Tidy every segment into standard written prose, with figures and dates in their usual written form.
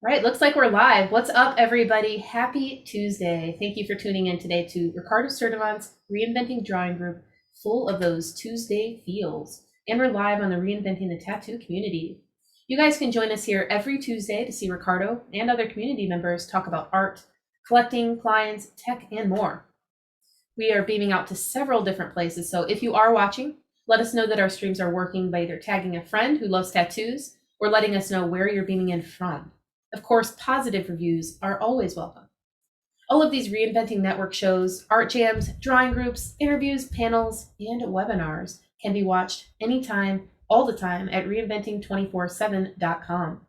All right, looks like we're live. What's up, everybody? Happy Tuesday. Thank you for tuning in today to Ricardo Sturdivant's Reinventing Drawing Group, full of those Tuesday feels. And we're live on the Reinventing the Tattoo community. You guys can join us here every Tuesday to see Ricardo and other community members talk about art, collecting, clients, tech, and more. We are beaming out to several different places, so if you are watching, let us know that our streams are working by either tagging a friend who loves tattoos or letting us know where you're beaming in from. Of course, positive reviews are always welcome. All of these Reinventing Network shows, art jams, drawing groups, interviews, panels, and webinars can be watched anytime, all the time at reinventing247.com.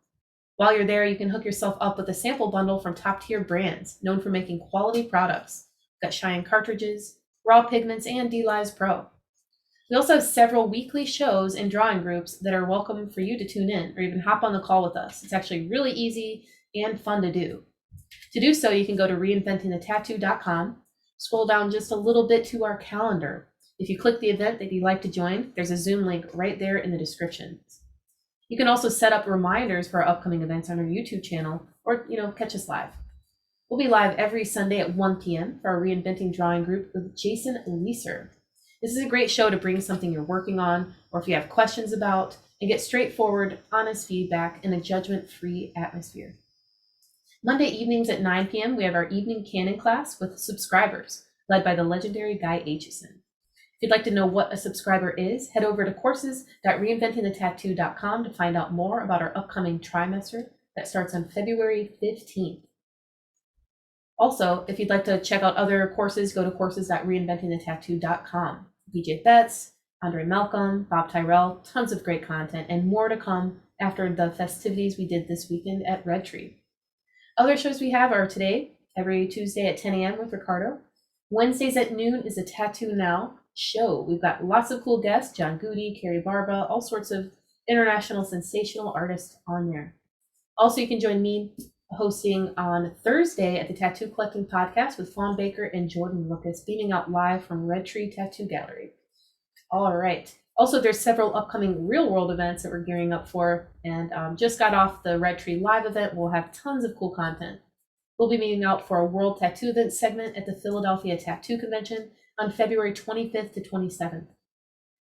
While you're there, you can hook yourself up with a sample bundle from top-tier brands known for making quality products. We've got Cheyenne cartridges, raw pigments, and D-Lives Pro. We also have several weekly shows and drawing groups that are welcome for you to tune in or even hop on the call with us. It's actually really easy and fun to do. To do so, you can go to reinventingthetattoo.com, scroll down just a little bit to our calendar. If you click the event that you'd like to join, there's a Zoom link right there in the description. You can also set up reminders for our upcoming events on our YouTube channel or, catch us live. We'll be live every Sunday at 1 p.m. for our Reinventing Drawing Group with Jason Leeser. This is a great show to bring something you're working on, or if you have questions about, and get straightforward, honest feedback in a judgment-free atmosphere. Monday evenings at 9 p.m., we have our evening canon class with subscribers, led by the legendary Guy Aitchison. If you'd like to know what a subscriber is, head over to courses.reinventingthetattoo.com to find out more about our upcoming trimester that starts on February 15th. Also, if you'd like to check out other courses, go to courses.reinventingthetattoo.com. BJ Betts, Andre Malcolm, Bob Tyrell, tons of great content, and more to come after the festivities we did this weekend at Red Tree. Other shows we have are today, every Tuesday at 10 a.m. with Ricardo. Wednesdays at noon is a Tattoo Now show. We've got lots of cool guests, John Goody, Carrie Barba, all sorts of international sensational artists on there. Also, you can join me hosting on Thursday at the Tattoo Collecting Podcast with Fawn Baker and Jordan Lucas, beaming out live from Red Tree Tattoo Gallery. All right. Also, there's several upcoming real-world events that we're gearing up for, and just got off the Red Tree Live event. We'll have tons of cool content. We'll be meeting out for a World Tattoo Event segment at the Philadelphia Tattoo Convention on February 25th to 27th.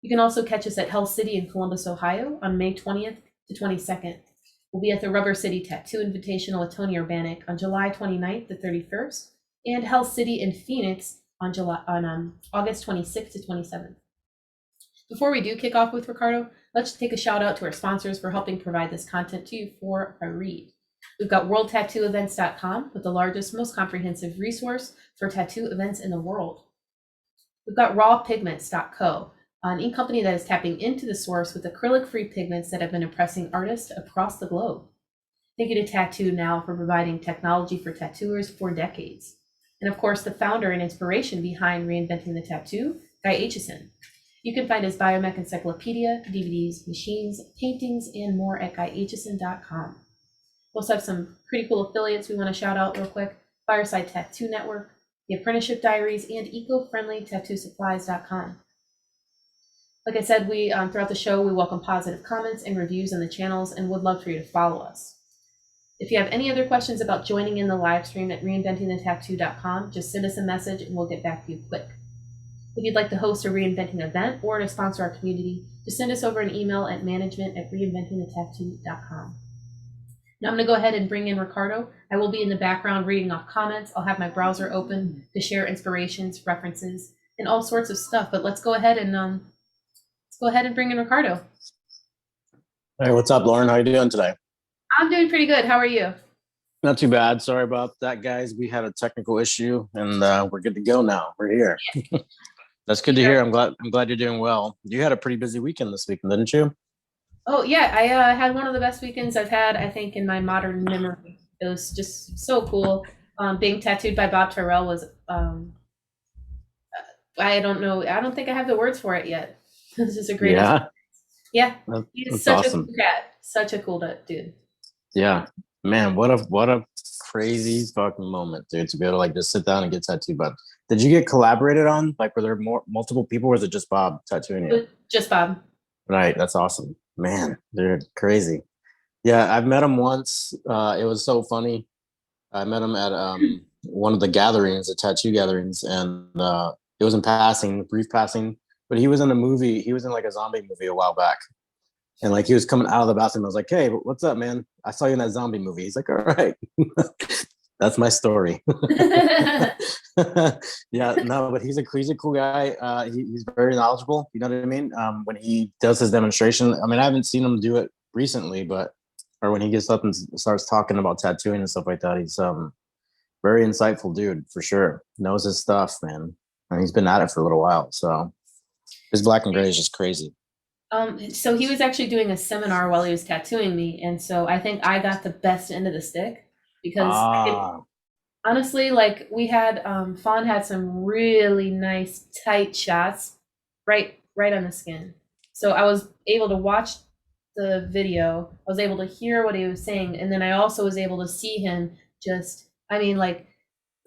You can also catch us at Hell City in Columbus, Ohio on May 20th to 22nd. We'll be at the Rubber City Tattoo Invitational with Tony Urbanic on July 29th to 31st, and Hell City in Phoenix on August 26th to 27th. Before we do kick off with Ricardo, let's take a shout out to our sponsors for helping provide this content to you for a read. We've got worldtattooevents.com with the largest, most comprehensive resource for tattoo events in the world. We've got rawpigments.co, an ink company that is tapping into the source with acrylic-free pigments that have been impressing artists across the globe. Thank you to Tattoo Now for providing technology for tattooers for decades. And of course, the founder and inspiration behind Reinventing the Tattoo, Guy Aitchison. You can find his Biomech Encyclopedia, DVDs, machines, paintings, and more at guyaitchison.com. We also have some pretty cool affiliates we want to shout out real quick. Fireside Tattoo Network, The Apprenticeship Diaries, and eco-friendly-tattoo-supplies.com. Like I said, we throughout the show, we welcome positive comments and reviews on the channels and would love for you to follow us. If you have any other questions about joining in the live stream at reinventingthetattoo.com, just send us a message and we'll get back to you quick. If you'd like to host a Reinventing event or to sponsor our community, just send us over an email at management@reinventingthetattoo.com. Now I'm going to go ahead and bring in Ricardo. I will be in the background reading off comments. I'll have my browser open to share inspirations, references, and all sorts of stuff. But let's go ahead and bring in Ricardo. Hey, what's up, Lauren? How are you doing today? I'm doing pretty good. How are you? Not too bad. Sorry about that, guys. We had a technical issue, and we're good to go now. We're here. That's good to hear. I'm glad you're doing well. You had a pretty busy weekend this weekend, didn't you? Oh yeah, I had one of the best weekends I've had, I think, in my modern memory. It was just so cool. Being tattooed by Bob Tyrell was I don't know. I don't think I have the words for it yet. This is a great experience. Yeah. He's such awesome. A cool cat. Such a cool dude. Yeah. Man, what a crazy fucking moment, dude, to be able to like just sit down and get tattooed. But did you get collaborated on? Like, were there multiple people, or was it just Bob tattooing you? Just Bob. Right. That's awesome. Man, dude, crazy. Yeah, I've met him once. It was so funny. I met him at one of the gatherings, the tattoo gatherings, and it was in passing, brief passing. But he was in a movie. He was in like a zombie movie a while back, and like he was coming out of the bathroom. I was like, "Hey, what's up, man? I saw you in that zombie movie." He's like, "All right." That's my story. Yeah, no, but he's a cool guy. He's very knowledgeable. You know what I mean? When he does his demonstration, I mean, I haven't seen him do it recently, but or when he gets up and starts talking about tattooing and stuff like that, he's very insightful dude for sure. Knows his stuff, man. And he's been at it for a little while. So his black and gray is just crazy. So he was actually doing a seminar while he was tattooing me, and so I think I got the best end of the stick because Ah, honestly, like we had Fawn had some really nice tight shots right on the skin. So I was able to watch the video. I was able to hear what he was saying, and then I also was able to see him just I mean like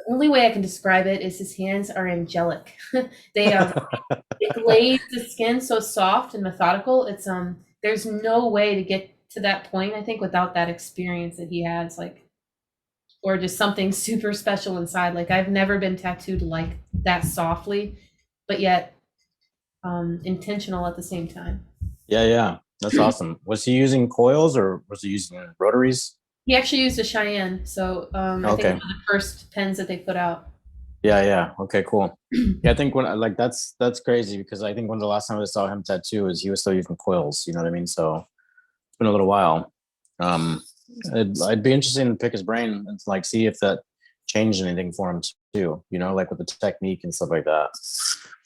the only way I can describe it is his hands are angelic. They it glaze the skin so soft and methodical. It's there's no way to get to that point I think without that experience that he has like or just something super special inside. Like I've never been tattooed like that softly, but yet intentional at the same time. yeah, yeah. That's awesome. Was he using coils or was he using rotaries? He actually used a Cheyenne, so I think one Okay. of the first pens that they put out. Yeah, yeah. Okay, cool. Yeah, I think when like that's crazy because I think when the last time I saw him tattoo is he was still using coils, you know what I mean? So it's been a little while. Um I'd be interested to pick his brain and like see if that changed anything for him too, you know, like with the technique and stuff like that.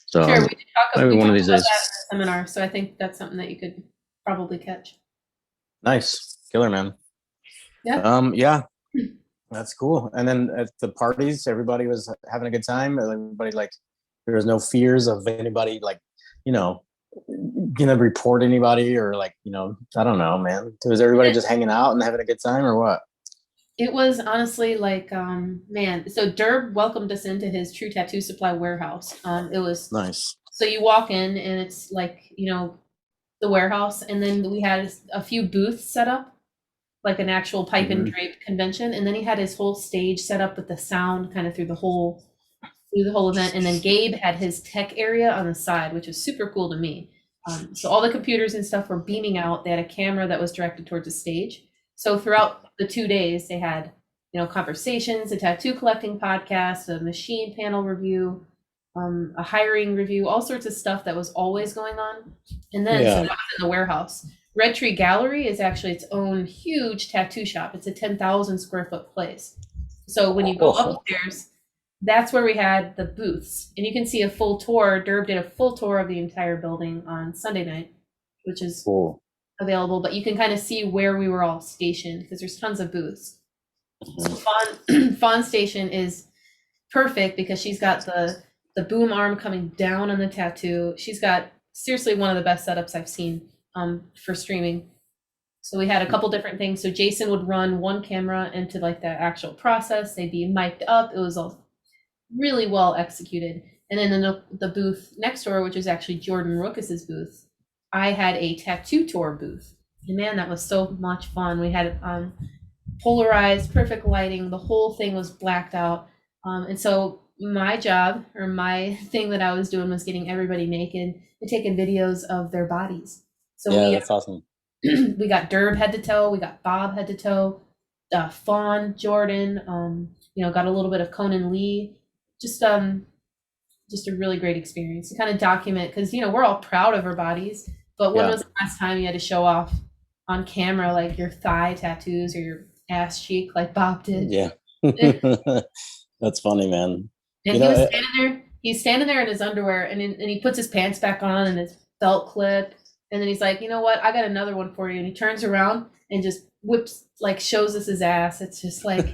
So Sure, maybe we one of talked these about days. that in the seminar, so I think that's something that you could probably catch. Nice. Killer man. Yeah. Yeah, that's cool. And then at the parties, everybody was having a good time. Everybody like there was no fears of anybody like, you know, gonna report anybody or like, you know, I don't know, man. Was everybody just hanging out and having a good time or what? It was honestly like, man. So Derb welcomed us into his True Tattoo Supply warehouse. It was Nice. so you walk in and it's like the warehouse, and then we had a few booths set up, like an actual pipe and Hmm. drape convention, and then he had his whole stage set up with the sound kind of through the whole event, and then Gabe had his tech area on the side, which was super cool to me. So all the computers and stuff were beaming out. They had a camera that was directed towards the stage. So throughout the 2 days, they had conversations, a tattoo collecting podcast, a machine panel review, a hiring review, all sorts of stuff that was always going on. And then so Yeah. that was in the warehouse. Red Tree Gallery is actually its own huge tattoo shop. It's a 10,000 square foot place. So when you go Oh, upstairs, that's where we had the booths. And you can see a full tour. Derb did a full tour of the entire building on Sunday night, which is cool. available, but you can kind of see where we were all stationed because there's tons of booths. So Mhm. Fawn Station is perfect because she's got the boom arm coming down on the tattoo. She's got seriously one of the best setups I've seen for streaming. So we had a couple different things. So Jason would run one camera into like the actual process. They'd be mic'd up. It was all really well executed. And then in the booth next door, which is actually Jordan Rookus's booth, I had a tattoo tour booth. And man, that was so much fun. We had polarized, perfect lighting. The whole thing was blacked out. And so my job or my thing that I was doing was getting everybody naked and taking videos of their bodies. So Yeah, that's awesome. we got Derb head to toe, we got Bob head to toe, Fawn, Jordan, got a little bit of Conan Lee. Just just a really great experience to kind of document because we're all proud of our bodies, but when Yeah. was the last time you had to show off on camera like your thigh tattoos or your ass cheek like Bob did? Yeah. That's funny, man. And You he know, was standing there. He's standing there in his underwear, and he puts his pants back on and his belt clip, and then he's like, "You know what? I got another one for you." And he turns around and just whips, like, shows us his ass. It's just like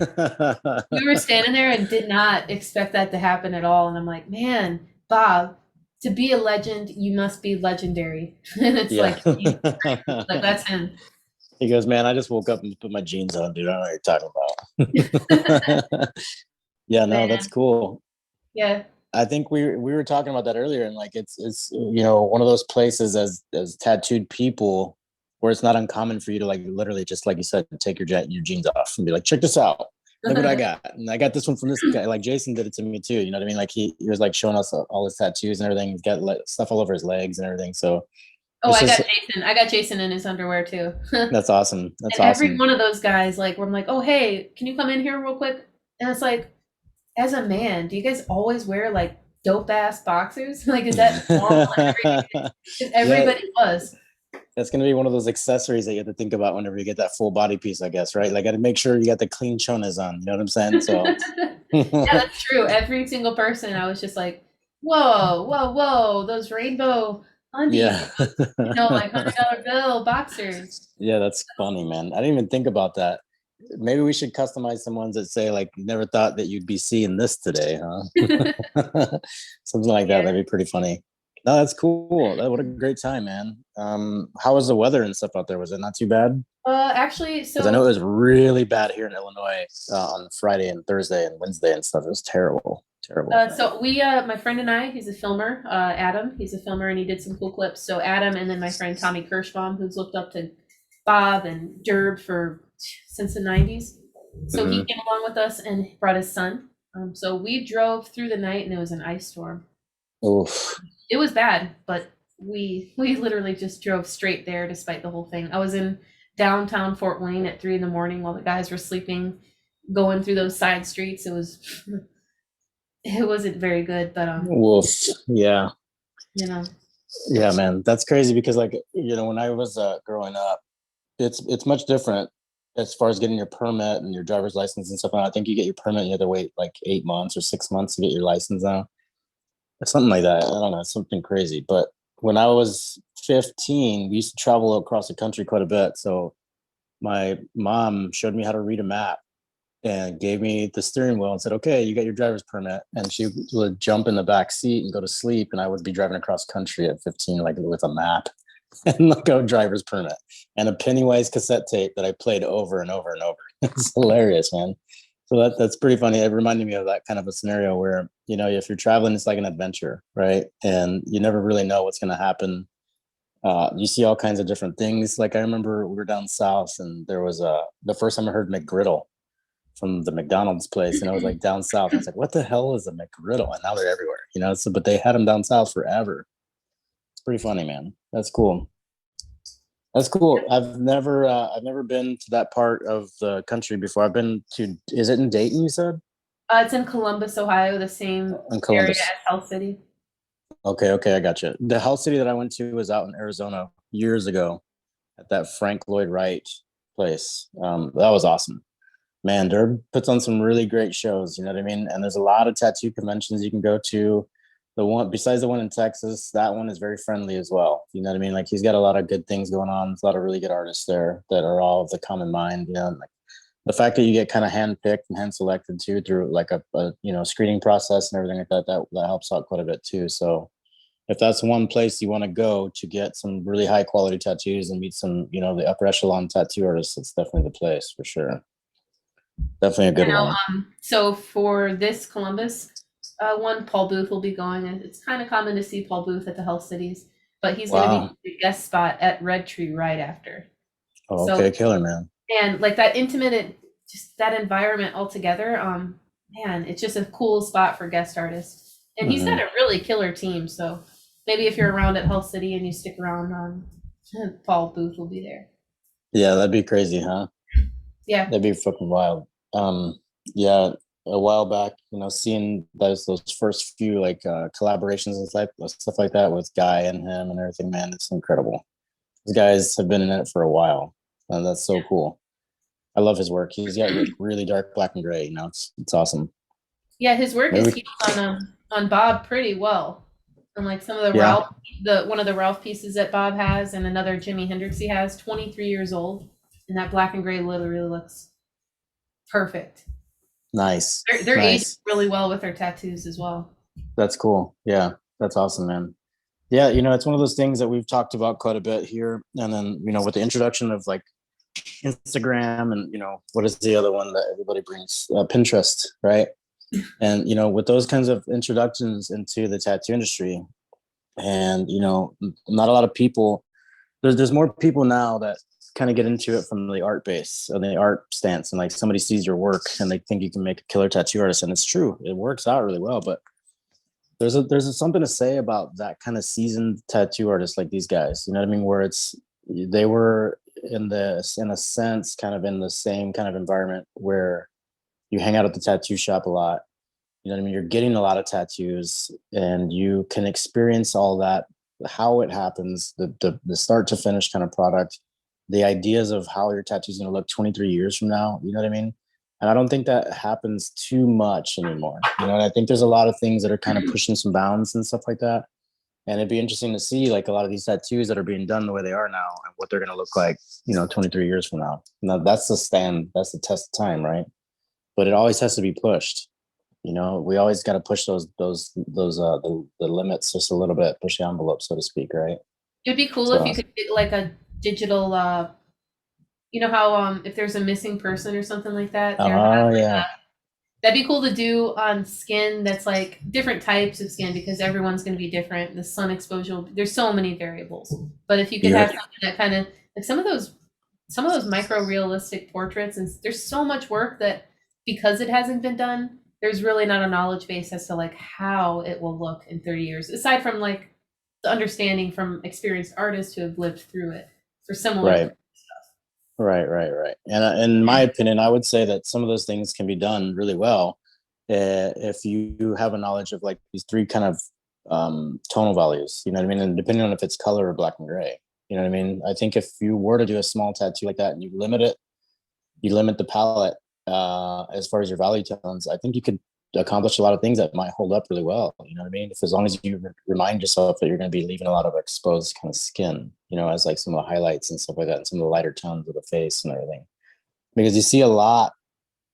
we were standing there and did not expect that to happen at all. And I'm like, "Man, Bob, to be a legend, you must be legendary." And it's yeah. like, like that's him. He goes, man, I just woke up and put my jeans on, dude. I don't know what you're talking about. Yeah, no, that's Man, cool. yeah, I think we were talking about that earlier, and like it's one of those places as tattooed people where it's not uncommon for you to like literally just like you said, take your jeans off and be like, check this out. Look what I got. And I got this one from this guy. Like Jason did it to me too. You know what I mean? Like he was like showing us all his tattoos and everything. He's got like, stuff all over his legs and everything. So Oh, it's I got just Jason. I got Jason in his underwear too. that's awesome. That's And every awesome. one of those guys, like, where I'm like, oh, hey, can you come in here real quick? And it's like, as a man, do you guys always wear like dope ass boxers? Like, is that normal? Because Yeah, everybody was. that's gonna be one of those accessories that you have to think about whenever you get that full body piece, I guess, right? Like, got to make sure you got the clean chonas on. You know what I'm saying? So, Yeah, that's true. Every single person, I was just like, whoa, whoa, whoa, those rainbow undies, yeah, like $100 bill boxers. yeah, that's funny, man. I didn't even think about that. Maybe we should customize some ones that say like, "Never thought that you'd be seeing this today," huh? Something like that. Yeah. That'd be pretty funny. No, that's cool. What a great time, man. How was the weather and stuff out there? Was it not too bad? Actually, Because I know so it was really bad here in Illinois on Friday and Thursday and Wednesday and stuff. It was terrible, terrible. my friend and I, he's a filmer, Adam, he's a filmer and he did some cool clips. So Adam and then my friend Tommy Kirschbaum, who's looked up to Bob and Derb since the 90s. So he came along with us and brought his son. So we drove through the night and it was an ice storm. Oof. It was bad, but we literally just drove straight there despite the whole thing. I was in downtown Fort Wayne at 3 a.m. while the guys were sleeping, going through those side streets. It wasn't very good, but Woof. Yeah. you know. Yeah, man. That's crazy because like, when I was growing up, it's much different as far as getting your permit and your driver's license and stuff. I think you get your permit, you have to wait like 8 months or 6 months to get your license now. Or something like that. I don't know, something crazy. But when I was 15, we used to travel across the country quite a bit. So my mom showed me how to read a map and gave me the steering wheel and said, okay, you got your driver's permit. And she would jump in the back seat and go to sleep. And I would be driving across country at 15, like with a map and like a driver's permit and a Pennywise cassette tape that I played over and over and over. It's hilarious, man. So that's pretty funny. It reminded me of that kind of a scenario where, if you're traveling, it's like an adventure, right? And you never really know what's going to happen. You see all kinds of different things. Like I remember we were down south and there was the first time I heard McGriddle from the McDonald's place. And I was like down south. I was like, what the hell is a McGriddle? And now they're everywhere, but they had them down south forever. It's pretty funny, man. That's cool. That's cool. I've never been to that part of the country before. I've been to, is it in Dayton, you said? It's in Columbus, Ohio, the same In area Columbus. as Health City. Okay, I got you. The house city that I went to was out in Arizona years ago at that Frank Lloyd Wright place. That was awesome. Man, Durb puts on some really great shows, you know what I mean? And there's a lot of tattoo conventions you can go to. The one besides the one in Texas, that one is very friendly as well. You know what I mean? Like he's got a lot of good things going on. There's a lot of really good artists there that are all of the common mind, like the fact that you get kind of handpicked and hand selected too through like a screening process and everything like that helps out quite a bit too. So if that's one place you want to go to get some really high quality tattoos and meet some, the upper echelon tattoo artists, it's definitely the place for sure. Definitely a good one. So for this Columbus one, Paul Booth will be going, and it's kind of common to see Paul Booth at the Health Cities, but he's going to be the guest spot at Red Tree right after. Oh, okay, killer, man. And like that intimate, just that environment altogether, man, it's just a cool spot for guest artists. And he's got a really killer team, so maybe if you're around at Health City and you stick around, Paul Booth will be there. Yeah, that'd be crazy, huh? Yeah. That'd be fucking wild. Yeah, a while back, seeing those first few like collaborations and stuff like that with Guy and him and everything, man, it's incredible. These guys have been in it for a while, and that's so cool. I love his work. He's got like really dark black and gray. It's awesome. Yeah, his work is on Bob pretty well. And like some of the Ralph, one of the Ralph pieces that Bob has, and another Jimi Hendrix he has, 23 years old, and that black and gray literally looks perfect. Nice. They're aged really well with their tattoos as well. That's cool. Yeah, that's awesome, man. Yeah, it's one of those things that we've talked about quite a bit here. And then, with the introduction of like Instagram and, what is the other one that everybody brings? Pinterest, right? And, with those kinds of introductions into the tattoo industry and, not a lot of people, there's more people now that kind of get into it from the art base or the art stance, and like somebody sees your work and they think you can make a killer tattoo artist, and it's true, it works out really well. But something to say about that kind of seasoned tattoo artist like these guys. You know what I mean? Where they were in a sense kind of in the same kind of environment where you hang out at the tattoo shop a lot. You know what I mean? You're getting a lot of tattoos and you can experience all that, how it happens, the start to finish kind of product, the ideas of how your tattoo is going to look 23 years from now. You know what I mean? And I don't think that happens too much anymore. You know, and I think there's a lot of things that are kind of pushing some bounds and stuff like that. And it'd be interesting to see like a lot of these tattoos that are being done the way they are now and what they're going to look like, 23 years from now. Now that's the test of time, right? But it always has to be pushed. We always got to push the limits just a little bit, push the envelope, so to speak, right? It'd be cool So, if you could get like a digital, you know how if there's a missing person or something like that, oh yeah, that'd be cool to do on skin that's like different types of skin because everyone's going to be different. The sun exposure, there's so many variables. But if you could have something that kind of like some of those micro realistic portraits, and there's so much work that because it hasn't been done, there's really not a knowledge base as to like how it will look in 30 years, aside from like the understanding from experienced artists who have lived through it for similar right. Right. And in my opinion, I would say that some of those things can be done really well if you have a knowledge of like these three kind of tonal values. You know what I mean? And depending on if it's color or black and gray. You know what I mean? I think if you were to do a small tattoo like that and you limit the palette as far as your value tones, I think you could accomplish a lot of things that might hold up really well. You know what I mean? As long as you remind yourself that you're going to be leaving a lot of exposed kind of skin, as like some of the highlights and stuff like that, and some of the lighter tones of the face and everything. Because you see a lot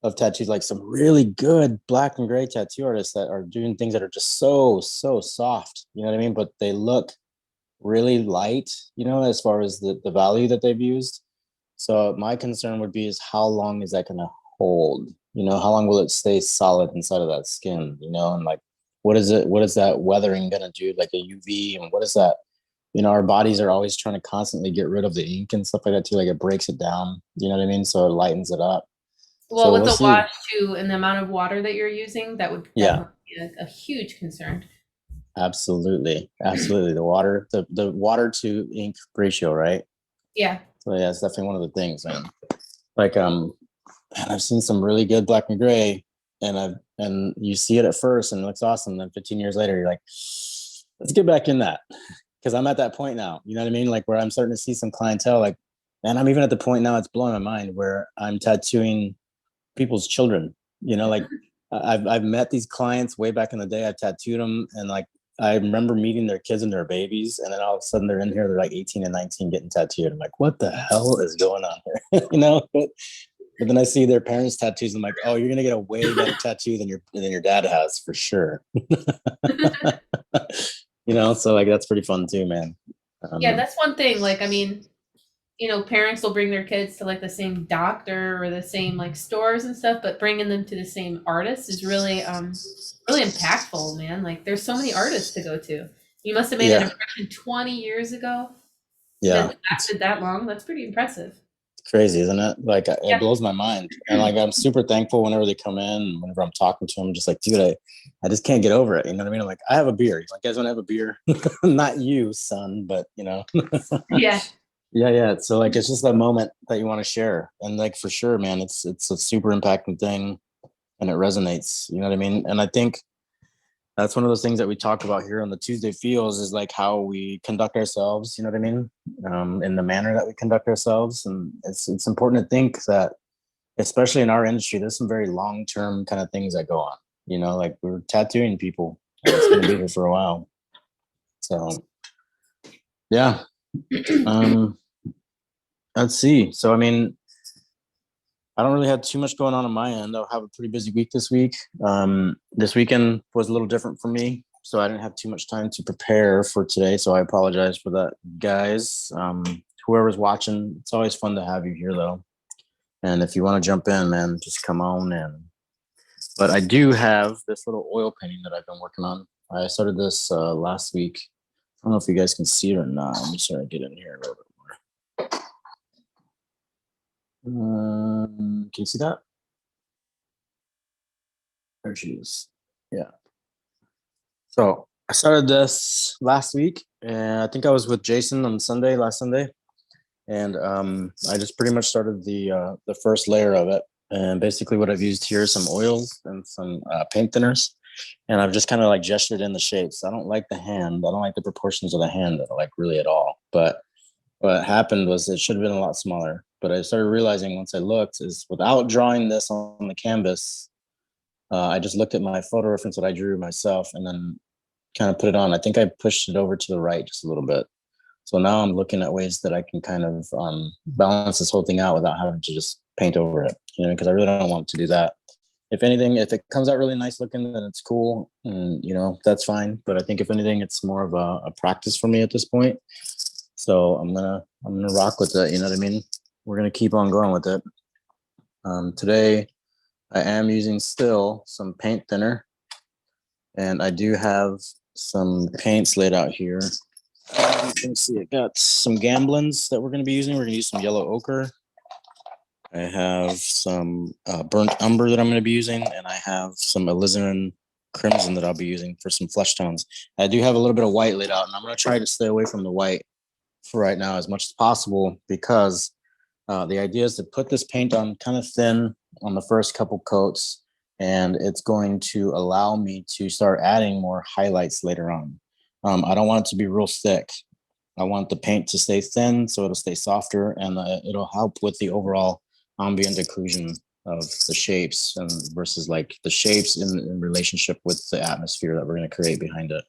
of tattoos, like some really good black and gray tattoo artists that are doing things that are just so soft. You know what I mean? But they look really light, as far as the value that they've used. So my concern would be is how long is that going to hold? How long will it stay solid inside of that skin? And like, what is that weathering going to do? Like a UV, and what is that? Our bodies are always trying to constantly get rid of the ink and stuff like that too. Like it breaks it down. You know what I mean? So it lightens it up. Well, So with we'll the see. wash too and the amount of water that you're using, that would Yeah, definitely be a huge concern. absolutely. The water to ink ratio, right? Yeah. So yeah, it's definitely one of the things, man. Like and I've seen some really good black and gray, and you see it at first and it looks awesome. Then 15 years later, you're like, let's get back in that, because I'm at that point now. You know what I mean? Like where I'm starting to see some clientele, like, and I'm even at the point now, it's blowing my mind where I'm tattooing people's children. Like I've met these clients way back in the day. I've tattooed them, and like I remember meeting their kids and their babies, and then all of a sudden they're in here, they're like 18 and 19 getting tattooed. I'm like, what the hell is going on here? But then I see their parents' tattoos. And I'm like, oh, you're gonna get a way better tattoo than your dad has for sure. So like that's pretty fun too, man. Yeah, that's one thing. Like, I mean, parents will bring their kids to like the same doctor or the same like stores and stuff, but bringing them to the same artist is really, really impactful, man. Like, there's so many artists to go to. You must have made an Yeah, impression 20 years ago yeah. that lasted that long. That's pretty impressive. Crazy, isn't it? Like it Yeah. blows my mind. And like I'm super thankful whenever they come in, whenever I'm talking to them, I'm just like, dude, I just can't get over it. You know what I mean? I'm like, I have a beer. Like, guys want to have a beer? Not you, son, but Yeah. Yeah. So like it's just that moment that you want to share. And like for sure, man, it's a super impacting thing, and it resonates. You know what I mean? And I think that's one of those things that we talk about here on the Tuesday Feels, is like how we conduct ourselves, you know what I mean? In the manner that we conduct ourselves. And it's important to think that, especially in our industry, there's some very long-term kind of things that go on, like we're tattooing people, and it's going to be here for a while. So yeah. Let's see. So, I mean, I don't really have too much going on my end. I'll have a pretty busy week this week. This weekend was a little different for me, so I didn't have too much time to prepare for today. So I apologize for that, guys. Whoever's watching, it's always fun to have you here, though. And if you want to jump in, man, just come on in. But I do have this little oil painting that I've been working on. I started this last week. I don't know if you guys can see it or not. Let me try to get in here a little bit Can you see that? There she is. Yeah. So I started this last week, and I think I was with Jason on Sunday, last Sunday, and I just pretty much started the first layer of it. And basically, what I've used here is some oils and some paint thinners, and I've just kind of like gestured in the shapes. I don't like the hand. I don't like the proportions of the hand, like really at all. But what happened was it should have been a lot smaller. But I started realizing once I looked is without drawing this on the canvas, I just looked at my photo reference that I drew myself and then kind of put it on. I think I pushed it over to the right just a little bit. So now I'm looking at ways that I can kind of balance this whole thing out without having to just paint over it, because I really don't want to do that. If anything, if it comes out really nice looking, then it's cool, and that's fine. But I think if anything, it's more of a practice for me at this point. So I'm gonna rock with it. You know what I mean? We're gonna keep on going with it. Today, I am using still some paint thinner, and I do have some paints laid out here. You can see I got some gamblins that we're going to be using. We're going to use some yellow ochre. I have some burnt umber that I'm going to be using, and I have some alizarin crimson that I'll be using for some flesh tones. I do have a little bit of white laid out, and I'm going to try to stay away from the white for right now as much as possible, because the idea is to put this paint on kind of thin on the first couple coats, and it's going to allow me to start adding more highlights later on. I don't want it to be real thick. I want the paint to stay thin so it'll stay softer, and it'll help with the overall ambient occlusion of the shapes, and versus like the shapes in relationship with the atmosphere that we're going to create behind it.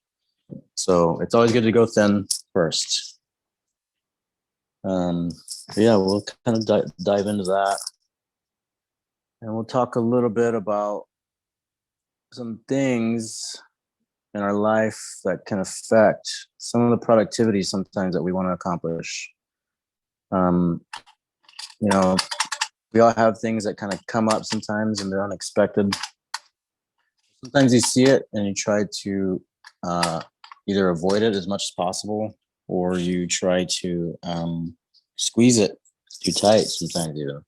So it's always good to go thin first. Yeah, we'll kind of dive into that, and we'll talk a little bit about some things in our life that can affect some of the productivity sometimes that we want to accomplish. We all have things that kind of come up sometimes and they're unexpected. Sometimes you see it and you try to either avoid it as much as possible, or you try to squeeze it too tight sometimes even.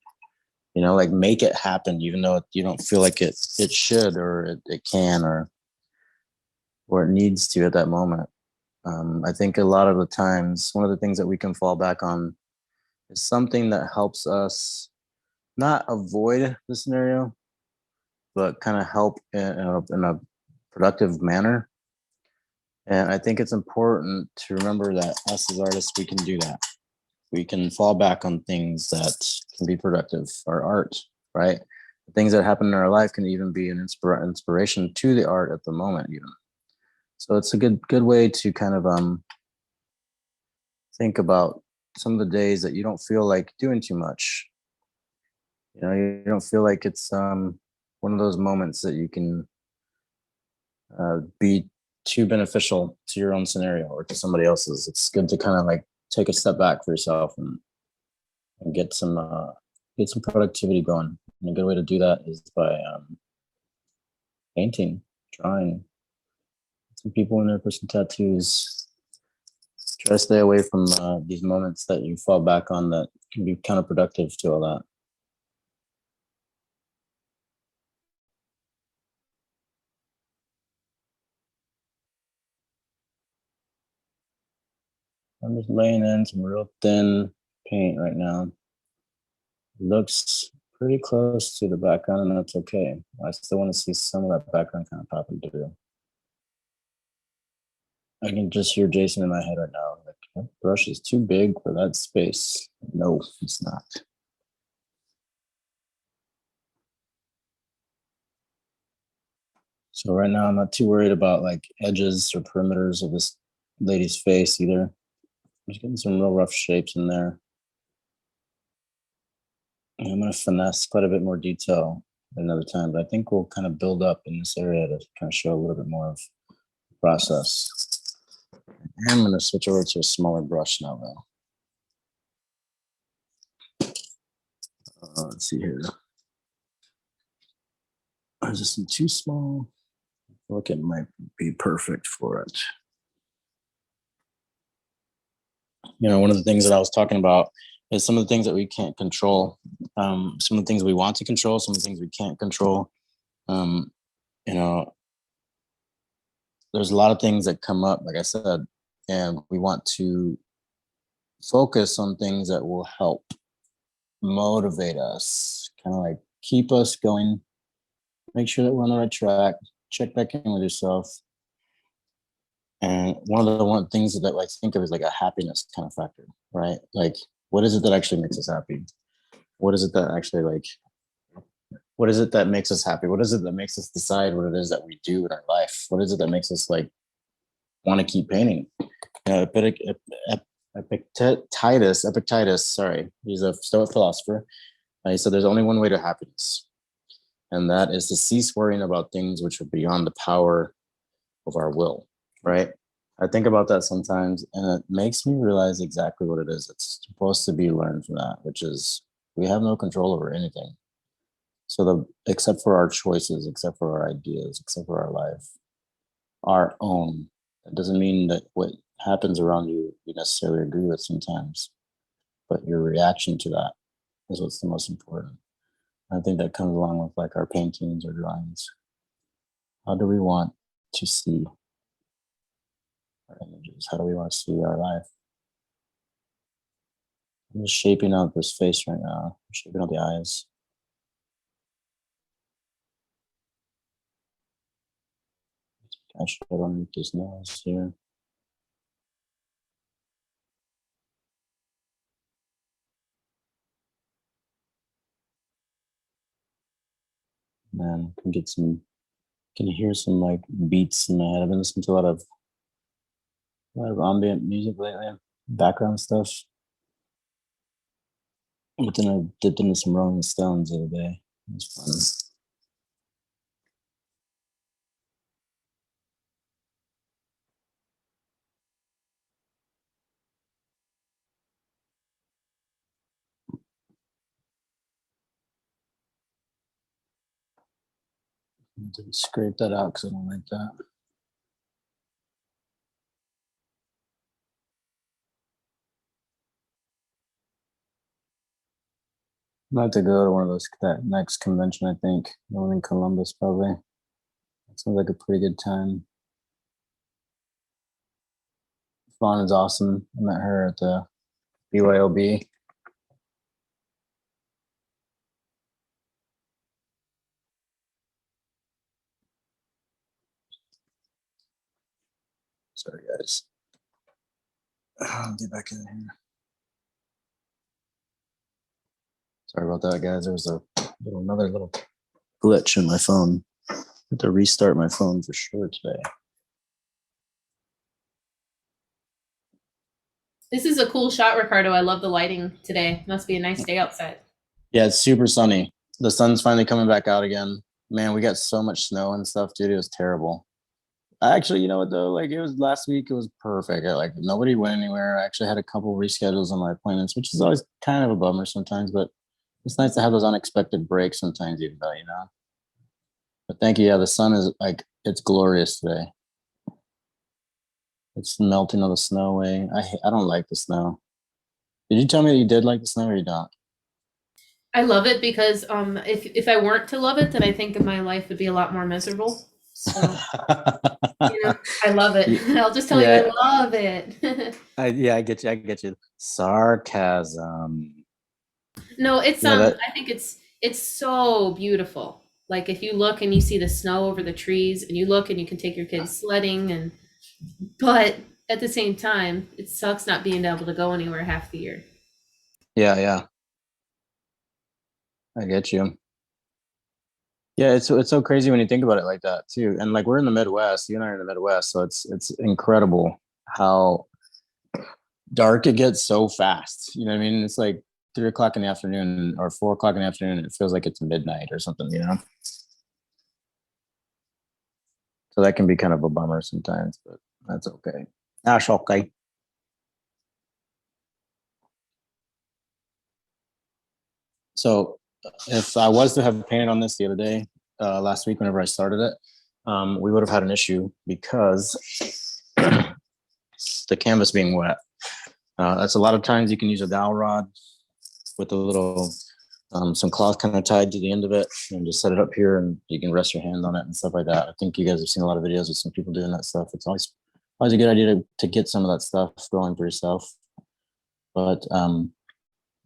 Like make it happen even though you don't feel like it should, or it can, or it needs to at that moment. I think a lot of the times, one of the things that we can fall back on is something that helps us not avoid the scenario, but kind of help in a productive manner. And I think it's important to remember that us as artists, we can do that. We can fall back on things that can be productive, our art, right? The things that happen in our life can even be an inspiration to the art at the moment, even. So it's a good way to kind of think about some of the days that you don't feel like doing too much. You don't feel like it's one of those moments that you can be too beneficial to your own scenario or to somebody else's. It's good to kind of like take a step back for yourself and get some productivity going. And a good way to do that is by painting, drawing. Some people in there put some tattoos. Try to stay away from these moments that you fall back on that can be counterproductive to all that. I'm just laying in some real thin paint right now. It looks pretty close to the background, and that's okay. I still want to see some of that background kind of popping through. I can just hear Jason in my head right now. Like, that brush is too big for that space. No, it's not. So right now I'm not too worried about like edges or perimeters of this lady's face either. I'm just getting some real rough shapes in there. And I'm going to finesse quite a bit more detail another time, but I think we'll kind of build up in this area to kind of show a little bit more of the process. I'm going to switch over to a smaller brush now, though. Let's see here. Is this too small? I feel like it might be perfect for it. One of the things that I was talking about is some of the things that we can't control, some of the things we want to control, some of the things we can't control. You know, there's a lot of things that come up, like I said, and we want to focus on things that will help motivate us, kind of like keep us going, make sure that we're on the right track, check back in with yourself. And one things that I think of is like a happiness kind of factor, right? Like, what is it that actually makes us happy? What is it that actually what is it that makes us happy? What is it that makes us decide what it is that we do in our life? What is it that makes us like want to keep painting? Epictetus, sorry, he's a Stoic philosopher. He said there's only one way to happiness, and that is to cease worrying about things which are beyond the power of our will, right? I think about that sometimes, and it makes me realize exactly what it is. It's supposed to be learned from that, which is we have no control over anything. So except for our choices, except for our ideas, except for our life, our own. That doesn't mean that what happens around you necessarily agree with sometimes, but your reaction to that is what's the most important. I think that comes along with like our paintings or drawings. How do we want to see our images? How do we want to see our life? I'm just shaping out this face right now. I'm shaping out the eyes. I should underneath this nose here. Man, can you hear some like beats in my head? I've been listening to a lot of ambient music lately, background stuff. But then I dipped into some Rolling Stones the other day. It was fun. Didn't scrape that out because I don't like that. I'm about to go to one of those that next convention. I think the one in Columbus probably. It sounds like a pretty good time. Fawn is awesome. I met her at the BYOB. Sorry, guys. I'll get back in here. Sorry about that, guys. There was another little glitch in my phone. I have to restart my phone for sure today. This is a cool shot, Ricardo. I love the lighting today. Must be a nice day outside. Yeah, it's super sunny. The sun's finally coming back out again. Man, we got so much snow and stuff, dude. It was terrible. Actually, you know what though? Like it was last week, it was perfect. Like nobody went anywhere. I actually had a couple reschedules on my appointments, which is always kind of a bummer sometimes, but it's nice to have those unexpected breaks sometimes, even though, you know. But thank you. Yeah, the sun is like it's glorious today. It's melting all the snow away. I don't like the snow. Did you tell me that you did like the snow or you don't? I love it because if I weren't to love it, then I think my life would be a lot more miserable. So I love it. I'll just tell you, I Yeah, love it. I get you. I get you. Sarcasm. No, it's Yeah, that I think it's so beautiful. Like if you look and you see the snow over the trees and you look and you can take your kids sledding and but at the same time, it sucks not being able to go anywhere half the year. yeah, I get you. Yeah, it's so crazy when you think about it like that too. And like we're in the Midwest, you and I are in the Midwest, so it's incredible how dark it gets so fast. You know what I mean? It's like 3 o'clock in the afternoon or 4 o'clock in the afternoon, and it feels like it's midnight or something, you know? So that can be kind of a bummer sometimes, but that's okay. That's okay. So if I was to have painted on this the other day, last week, whenever I started it, we would have had an issue because the canvas being wet. That's a lot of times you can use a dowel rod with a little some cloth kind of tied to the end of it, and just set it up here, and you can rest your hand on it and stuff like that. I think you guys have seen a lot of videos of some people doing that stuff. It's always a good idea to get some of that stuff going for yourself. But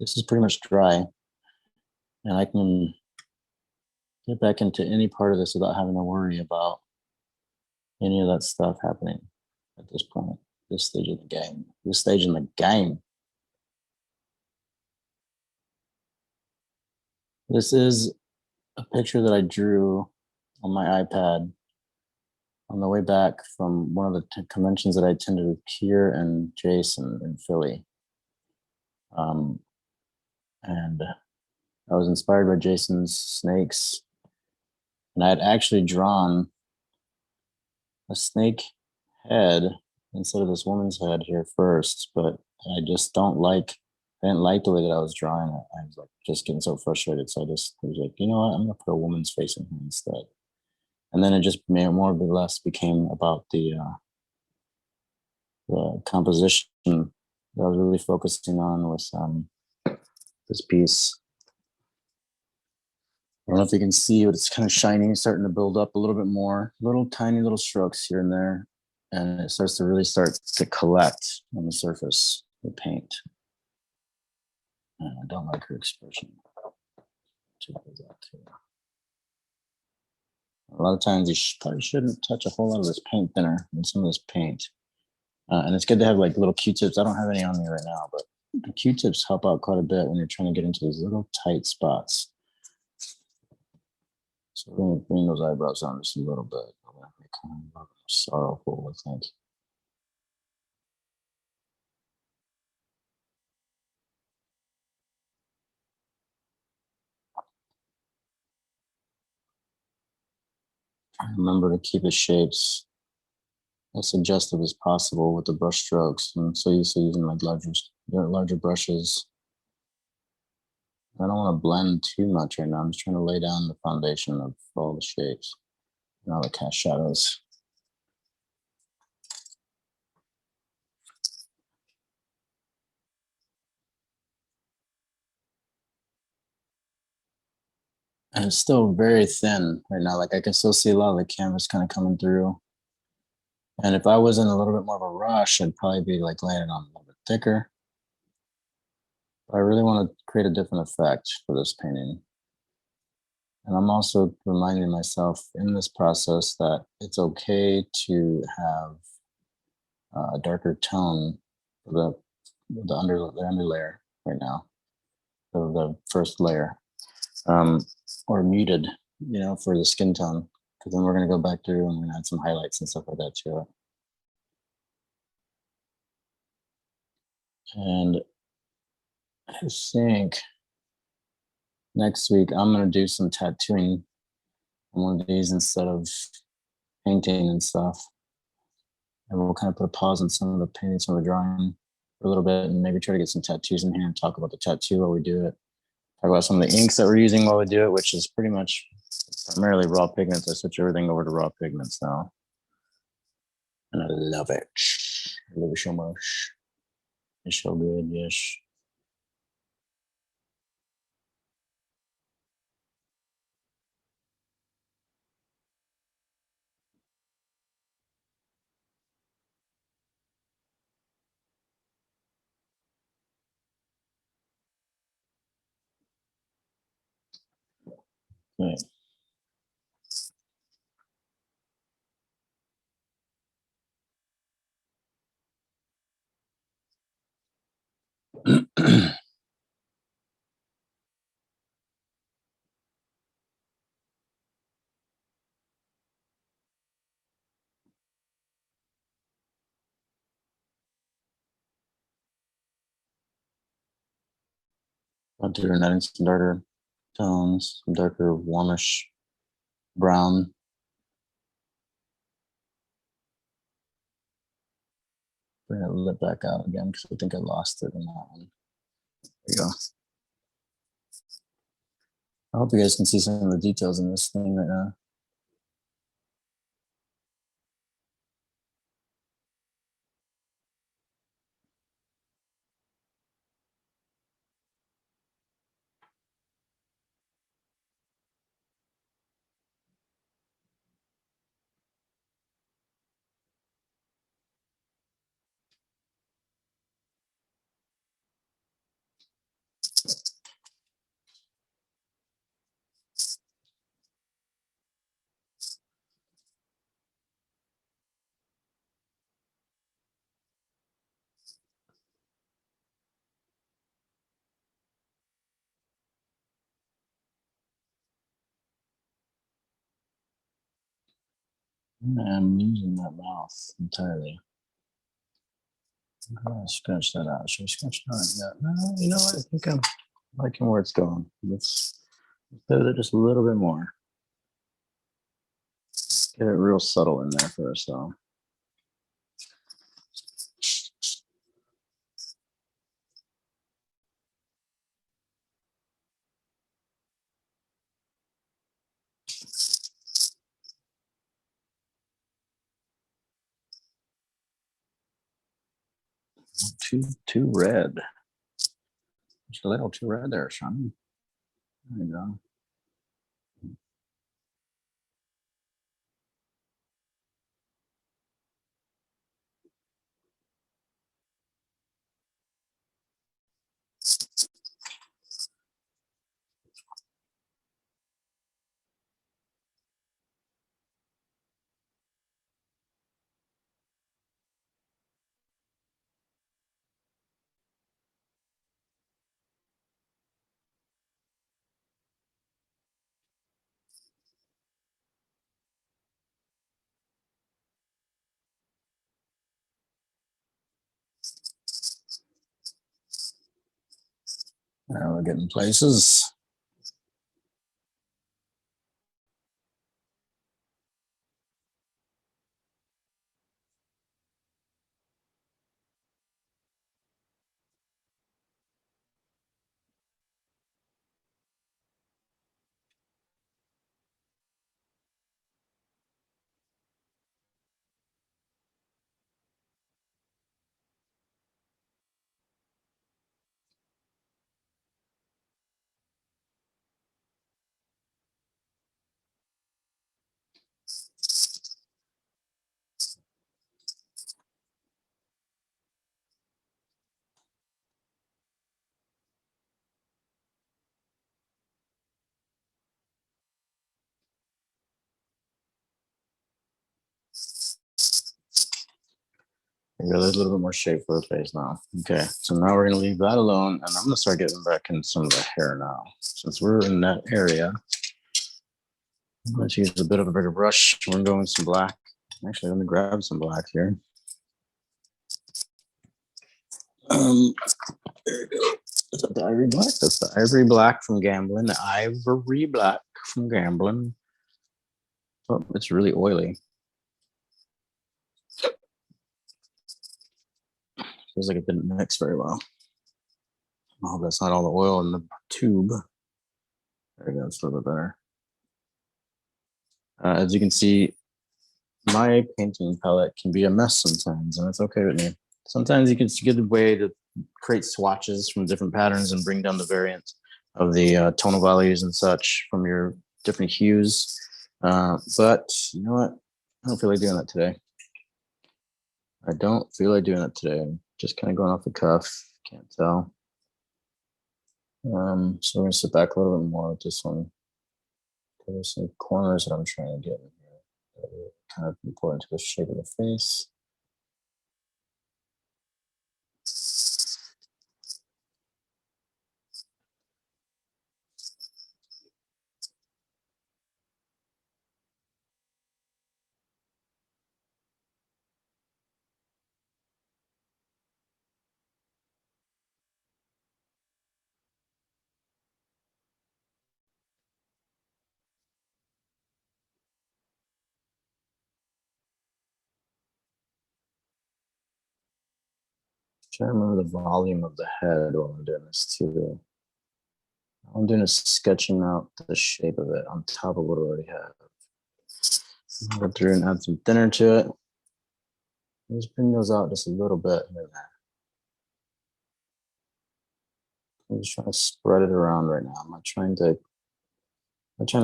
this is pretty much dry, and I can get back into any part of this without having to worry about any of that stuff happening at this point, this stage of the game. This stage in the game. This is a picture that I drew on my iPad on the way back from one of the conventions that I attended with Kier and Jason in Philly. And I was inspired by Jason's snakes. And I had actually drawn a snake head instead of this woman's head here first, but I just I didn't like the way that I was drawing it. I was like just getting so frustrated. So I was like, you know what? I'm gonna put a woman's face in here instead. And then it just more or less became about the composition that I was really focusing on with this piece. I don't know if you can see, but it's kind of shiny, starting to build up a little bit more, little tiny little strokes here and there. And it starts to collect on the surface of the paint. And I don't like her expression. A lot of times you probably shouldn't touch a whole lot of this paint thinner and some of this paint. And it's good to have like little Q-tips. I don't have any on me right now, but the Q-tips help out quite a bit when you're trying to get into these little tight spots. So we're going to bring those eyebrows on just a little bit. Make them kind of sorrowful, I think. Remember to keep the shapes as suggestive as possible with the brush strokes. And so using like larger brushes. I don't want to blend too much right now. I'm just trying to lay down the foundation of all the shapes and all the cast shadows. And it's still very thin right now. Like I can still see a lot of the canvas kind of coming through. And if I was in a little bit more of a rush, I'd probably be like laying it on a little bit thicker. But I really want to create a different effect for this painting. And I'm also reminding myself in this process that it's okay to have a darker tone for the underlayer right now, the first layer, or muted, for the skin tone. Because then we're going to go back through and we're going to add some highlights and stuff like that to it. And I think next week I'm going to do some tattooing on one of these instead of painting and stuff. And we'll kind of put a pause on some of the painting, some of the drawing for a little bit, and maybe try to get some tattoos in here and talk about the tattoo while we do it. Talk about some of the inks that we're using while we do it, which is pretty much primarily raw pigments. I switch everything over to raw pigments now. And I love it. I love it so much. It's so good, yes. Right. I'll do adding some darker tones, some darker warmish brown. Bring that lip back out again because I think I lost it in that one. There you go. I hope you guys can see some of the details in this thing right now. I'm losing that mouth entirely. I'm gonna scratch that out. Should we scratch that out? Yeah. No, you know what? I think I'm liking where it's going. Let's do it just a little bit more. Get it real subtle in there first, though. Too red. Just a little too red there, Sean. There you go. Now we're getting places. Maybe there's a little bit more shape for the face now. Okay, so now we're gonna leave that alone, and I'm gonna start getting back in some of the hair now. Since we're in that area, let's use a bit of a bigger brush. We're gonna go in some black. Actually, let me grab some black here. There we go. Is that the ivory black? That's the ivory black from gambling. The ivory black from gambling. Oh, it's really oily. Feels like it didn't mix very well. Oh, that's not all the oil in the tube. There we go. It's a little bit better. As you can see, my painting palette can be a mess sometimes, and that's okay with me. Sometimes you can get a way to create swatches from different patterns and bring down the variance of the tonal values and such from your different hues. But you know what? I don't feel like doing that today. I don't feel like doing it today. I'm just kind of going off the cuff. Can't tell. So we're gonna sit back a little bit more with this one. There's some corners that I'm trying to get in here that are kind of important to the shape of the face. Trying to remember the volume of the head while I'm doing this too. All I'm doing is sketching out the shape of it on top of what I already have. I'll go through and add some thinner to it. Just bring those out just a little bit. I'm just trying to spread it around right now. I'm not trying to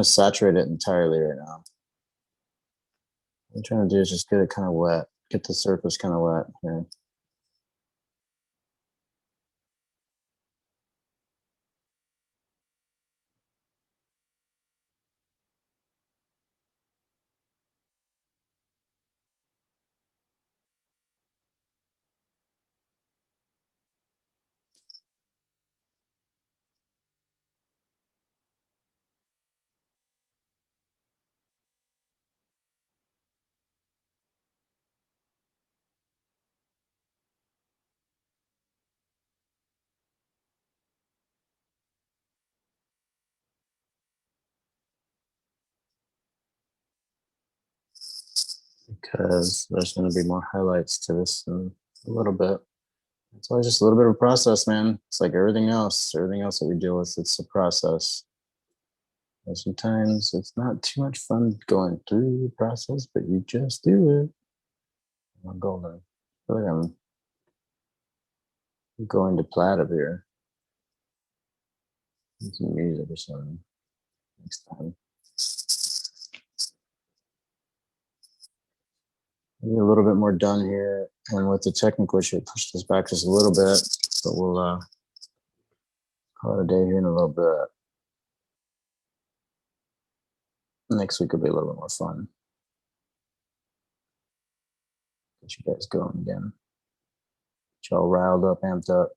saturate it entirely right now. What I'm trying to do is just get it kind of wet, get the surface kind of wet here. because there's going to be more highlights to this in a little bit. It's always just a little bit of a process, man. It's like everything else that we deal with, it's a process. And sometimes it's not too much fun going through the process, but you just do it. I'm golden. I feel like I'm going to plaid up here. Some music or something next time. Maybe a little bit more done here, and with the technical issue, push this back just a little bit, but we'll call it a day here in a little bit. Next week will be a little bit more fun. Get you guys going again. Get y'all riled up, amped up.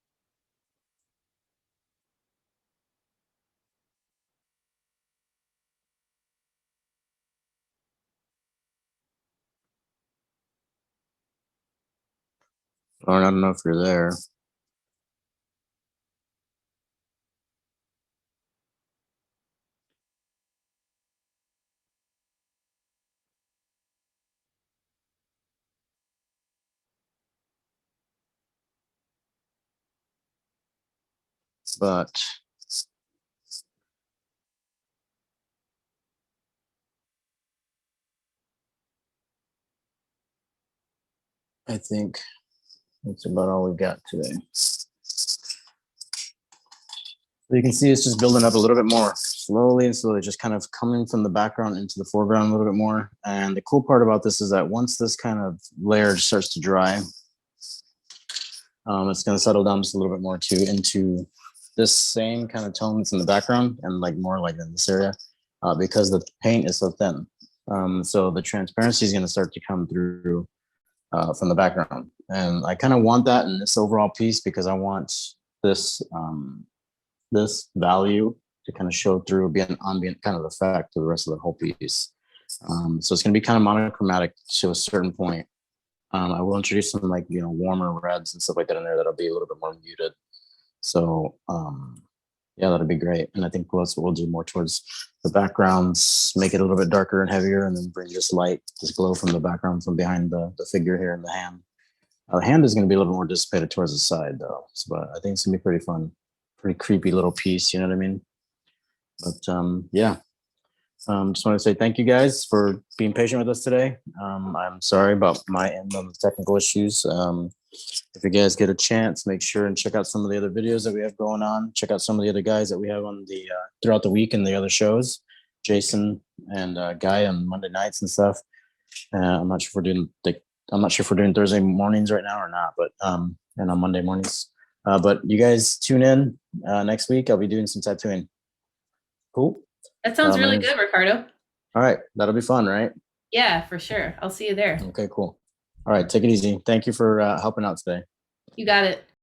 Lauren, I don't know if you're there. But I think that's about all we got today. So you can see it's just building up a little bit more slowly and slowly, just kind of coming from the background into the foreground a little bit more. And the cool part about this is that once this kind of layer starts to dry, it's going to settle down just a little bit more too into this same kind of tone that's in the background and like more like in this area because the paint is so thin. So the transparency is going to start to come through from the background. And I kind of want that in this overall piece because I want this this value to kind of show through, be an ambient kind of effect to the rest of the whole piece. So it's going to be kind of monochromatic to a certain point. I will introduce some like, you know, warmer reds and stuff like that in there that'll be a little bit more muted. So yeah, that'll be great. And I think that's what we'll do more towards the backgrounds, make it a little bit darker and heavier, and then bring just light, just glow from the background from behind the figure here in the hand. The hand is going to be a little more dissipated towards the side though. So, but I think it's gonna be pretty fun, pretty creepy little piece, you know what I mean? But yeah. Just want to say thank you guys for being patient with us today. I'm sorry about my end on the technical issues. If you guys get a chance, make sure and check out some of the other videos that we have going on. Check out some of the other guys that we have on the throughout the week and the other shows. Jason and Guy on Monday nights and stuff. I'm not sure if we're doing Thursday mornings right now or not, but and on Monday mornings. But you guys tune in next week. I'll be doing some tattooing. Cool. That sounds really good, Ricardo. All right. That'll be fun, right? Yeah, for sure. I'll see you there. Okay, cool. All right. Take it easy. Thank you for helping out today. You got it.